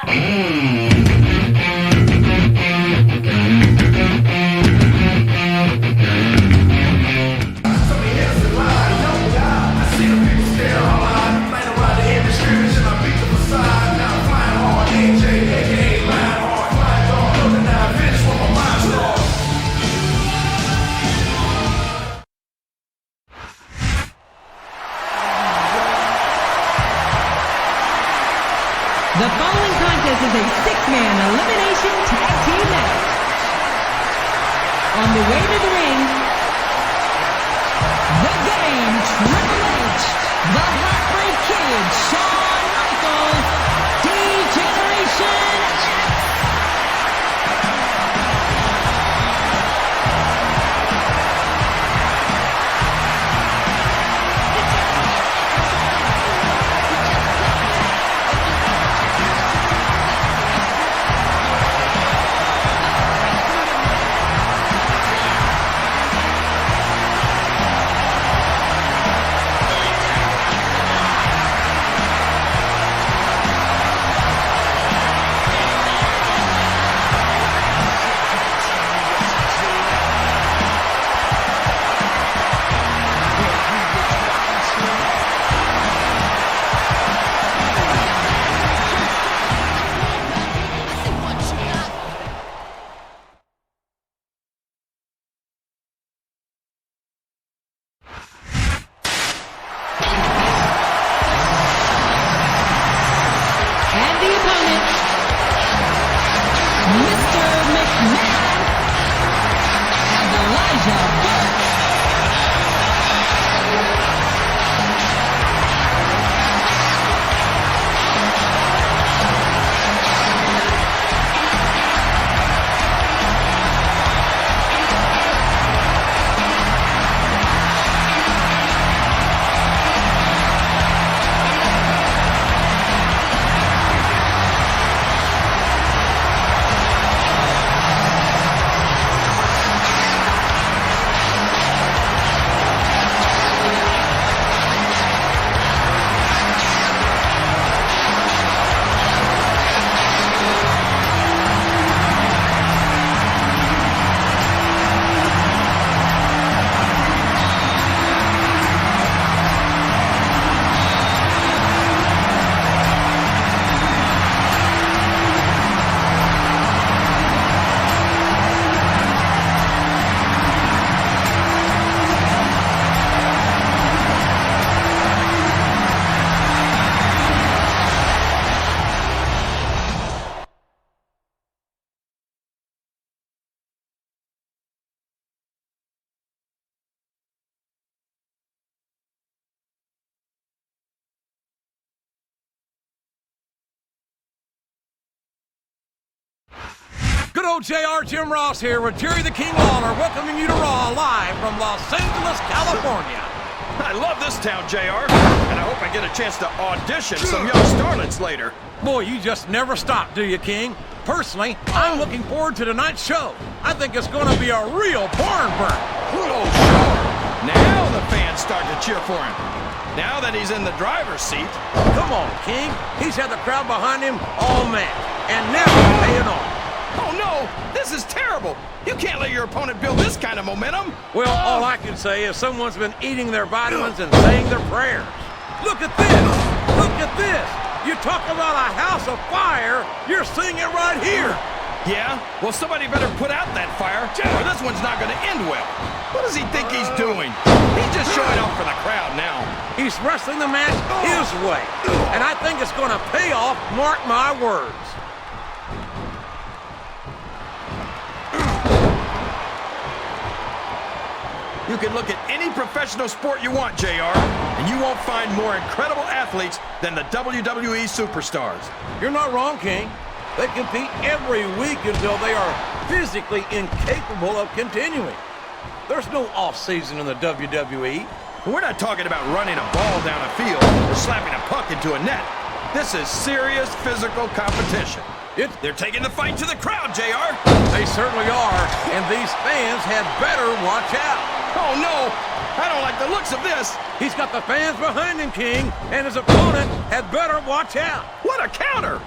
The following contest is a six-man elimination tag team match. On the way to the ring, the Game Triple H, the Heartbreak Kid, Shawn Michaels, D-Generation X. Good old JR, Jim Ross here with Jerry the King Lawler, welcoming you to Raw live from Los Angeles, California. I love this town, JR, and I hope I get a chance to audition some young starlets later. Boy, you just never stop, do you, King? Personally, I'm looking forward to tonight's show. I think it's going to be a real barn burn. Oh, sure. Now the fans start to cheer for him. Now that he's in the driver's seat. Come on, King. He's had the crowd behind him all match, and now he's paying off. Oh, no! This is terrible! You can't let your opponent build this kind of momentum! Well, all I can say is someone's been eating their vitamins and saying their prayers. Look at this! Look at this! You talk about a house of fire, you're seeing it right here! Yeah? Well, somebody better put out that fire, or this one's not gonna end well. What does he think he's doing? He's just showing off for the crowd now. He's wrestling the match his way, and I think it's gonna pay off, mark my words. You can look at any professional sport you want, JR, and you won't find more incredible athletes than the WWE superstars. You're not wrong, King. They compete every week until they are physically incapable of continuing. There's no off-season in the WWE. We're not talking about running a ball down a field or slapping a puck into a net. This is serious physical competition. They're taking the fight to the crowd, JR. They certainly are, and these fans had better watch out. Oh, no! I don't like the looks of this! He's got the fans behind him, King, and his opponent had better watch out. What a counter!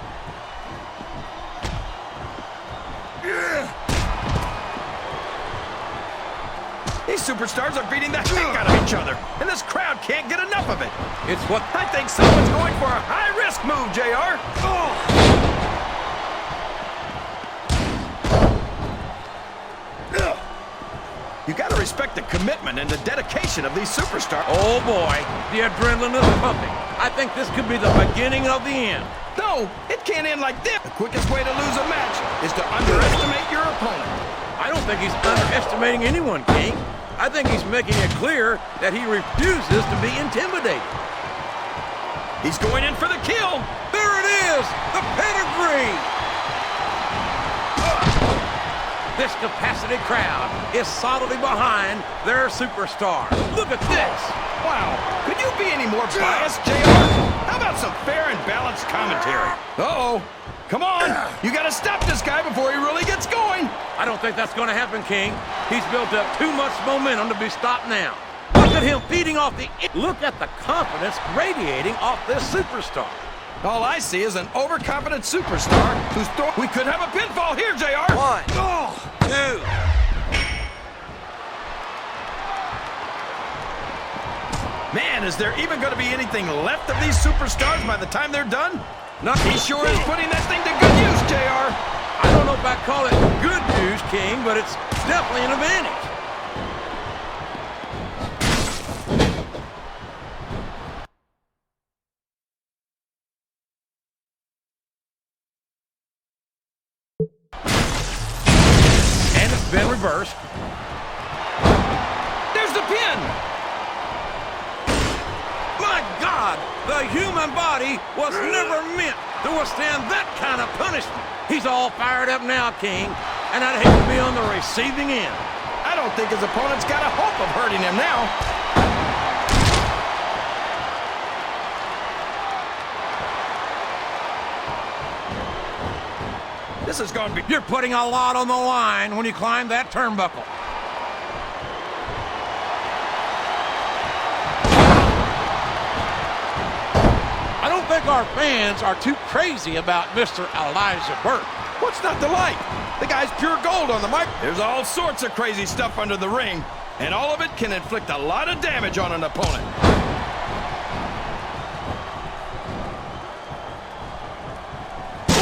superstars are beating the heck out of each other, and this crowd can't get enough of it. It's what I think someone's going for a high-risk move, JR. You gotta respect the commitment and the dedication of these superstars. Oh boy, the adrenaline is pumping. I think this could be the beginning of the end. No, it can't end like this. The quickest way to lose a match is to underestimate your opponent. I don't think he's underestimating anyone, King. I think he's making it clear that he refuses to be intimidated. He's going in for the kill. There it is, the pedigree. This capacity crowd is solidly behind their superstar. Look at this. Wow, could you be any more biased, JR? How about some fair and balanced commentary? Uh-oh. Come on, you gotta stop this guy before he really gets going. I don't think that's gonna happen, King. He's built up too much momentum to be stopped now. Look at him feeding off the... Look at the confidence radiating off this superstar. All I see is an overconfident superstar who's We could have a pinfall here, JR. 1, 2. Man, is there even going to be anything left of these superstars by the time they're done? He sure is putting that thing to good use, JR. I don't know if I'd call it good news, King, but it's definitely an advantage. And it's been reversed. There's the pin. My God, the human body was never meant to withstand that kind of punishment. He's all fired up now, King, and I'd hate to be on the receiving end. I don't think his opponent's got a hope of hurting him now. This is going to be... You're putting a lot on the line when you climb that turnbuckle. I don't think our fans are too crazy about Mr. Elijah Burke. What's not to like? The guy's pure gold on the mic. There's all sorts of crazy stuff under the ring, and all of it can inflict a lot of damage on an opponent.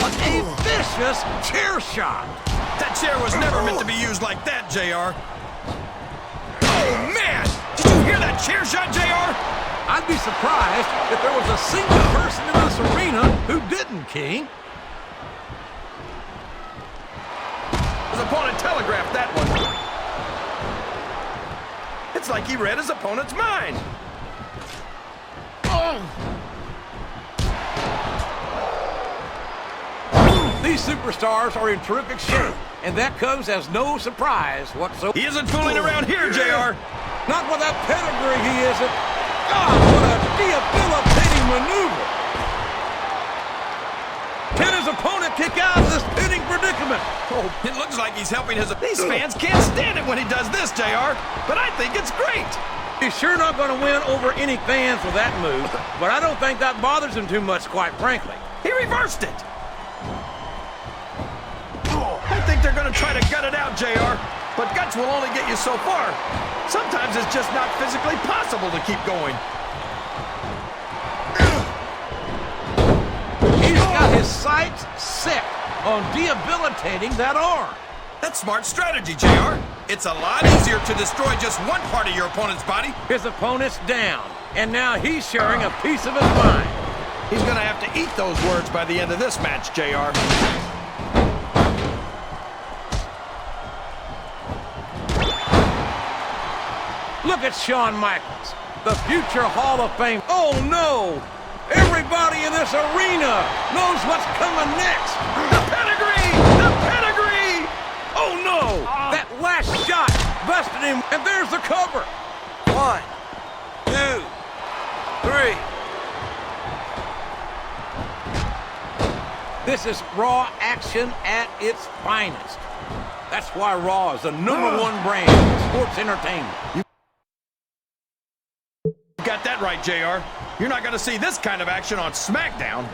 What a vicious chair shot. That chair was never meant to be used like that, JR. Oh, man! Did you hear that chair shot, JR? I'd be surprised if there was a single person in this arena who didn't, King. His opponent telegraphed that one. It's like he read his opponent's mind. Oh. These superstars are in terrific shape, and that comes as no surprise whatsoever. He isn't fooling around here, JR. Not with that pedigree, he isn't. God, what a debilitating maneuver. Can his opponent kick out of this pinning predicament? Oh, it looks like he's helping his... These fans can't stand it when he does this, JR, but I think it's great. He's sure not going to win over any fans with that move, but I don't think that bothers him too much, quite frankly. He reversed it. I think they're going to try to gut it out, JR, but guts will only get you so far. Sometimes it's just not physically possible to keep going. He's got his sights set on debilitating that arm. That's smart strategy, JR. It's a lot easier to destroy just one part of your opponent's body. His opponent's down, and now he's sharing a piece of his mind. He's going to have to eat those words by the end of this match, JR. Look at Shawn Michaels, the future Hall of Fame. Oh, no! Everybody in this arena knows what's coming next. The pedigree! The pedigree! Oh, no! That last shot busted him, and there's the cover. 1, 2, 3. This is Raw action at its finest. That's why Raw is the #1 brand in sports entertainment. You got that right, JR. You're not going to see this kind of action on SmackDown.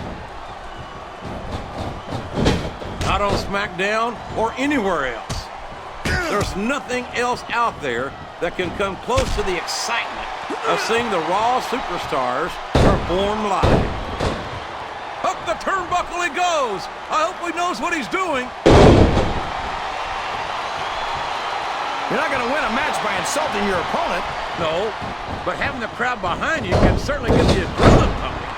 Not on SmackDown or anywhere else. There's nothing else out there that can come close to the excitement of seeing the Raw superstars perform live. Up the turnbuckle he goes. I hope he knows what he's doing. You're not going to win a match by insulting your opponent. No, but having the crowd behind you can certainly get the adrenaline pumping.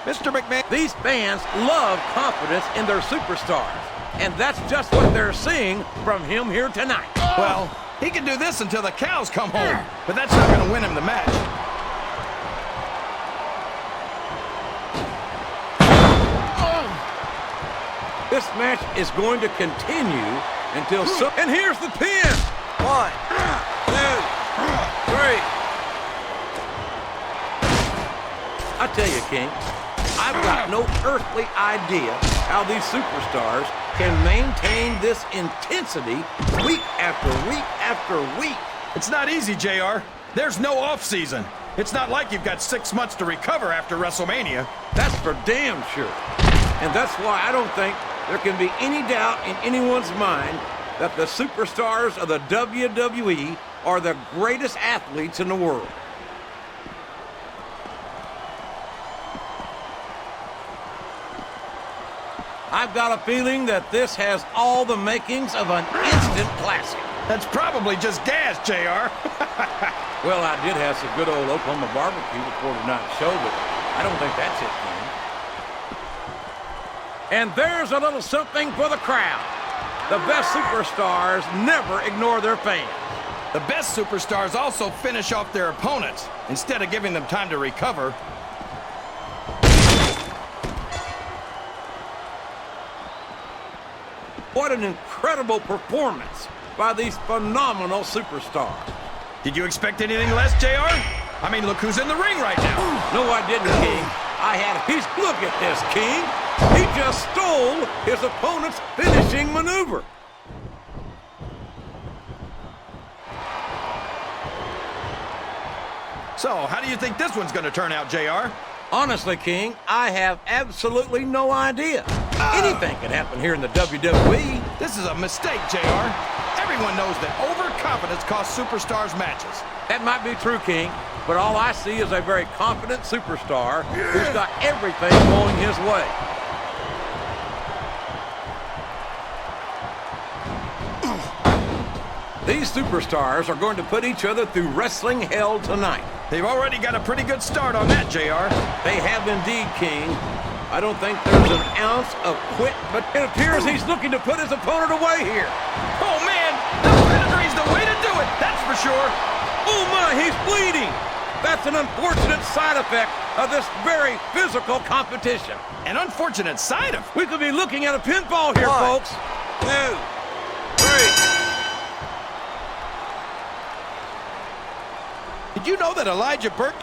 Mr. McMahon. These fans love confidence in their superstars, and that's just what they're seeing from him here tonight. Well, he can do this until the cows come home, but that's not going to win him the match. This match is going to continue until and here's the pin. 1, 2, 3. I tell you, King, I've got no earthly idea how these superstars can maintain this intensity week after week after week. It's not easy, JR. There's no off season. It's not like you've got 6 months to recover after WrestleMania. That's for damn sure. And that's why I don't think there can be any doubt in anyone's mind that the superstars of the WWE are the greatest athletes in the world. I've got a feeling that this has all the makings of an instant classic. That's probably just gas, JR. Well, I did have some good old Oklahoma barbecue before tonight's show, but I don't think that's it, King. And there's a little something for the crowd. The best superstars never ignore their fans. The best superstars also finish off their opponents instead of giving them time to recover. What an incredible performance by these phenomenal superstars. Did you expect anything less, JR? I mean, look who's in the ring right now. No, I didn't, King. Look at this, King. He just stole his opponent's finishing maneuver. So, how do you think this one's going to turn out, JR? Honestly, King, I have absolutely no idea. Anything can happen here in the WWE. This is a mistake, JR. Everyone knows that overconfidence costs superstars matches. That might be true, King, but all I see is a very confident superstar who's got everything going his way. These superstars are going to put each other through wrestling hell tonight. They've already got a pretty good start on that, JR. They have indeed, King. I don't think there's an ounce of quit, but it appears he's looking to put his opponent away here. Oh, man! The pedigree's the way to do it, that's for sure. Oh, my, he's bleeding. That's an unfortunate side effect of this very physical competition. An unfortunate side effect? We could be looking at a pinfall here, 1, folks. 2, 3. Did you know that Elijah Burke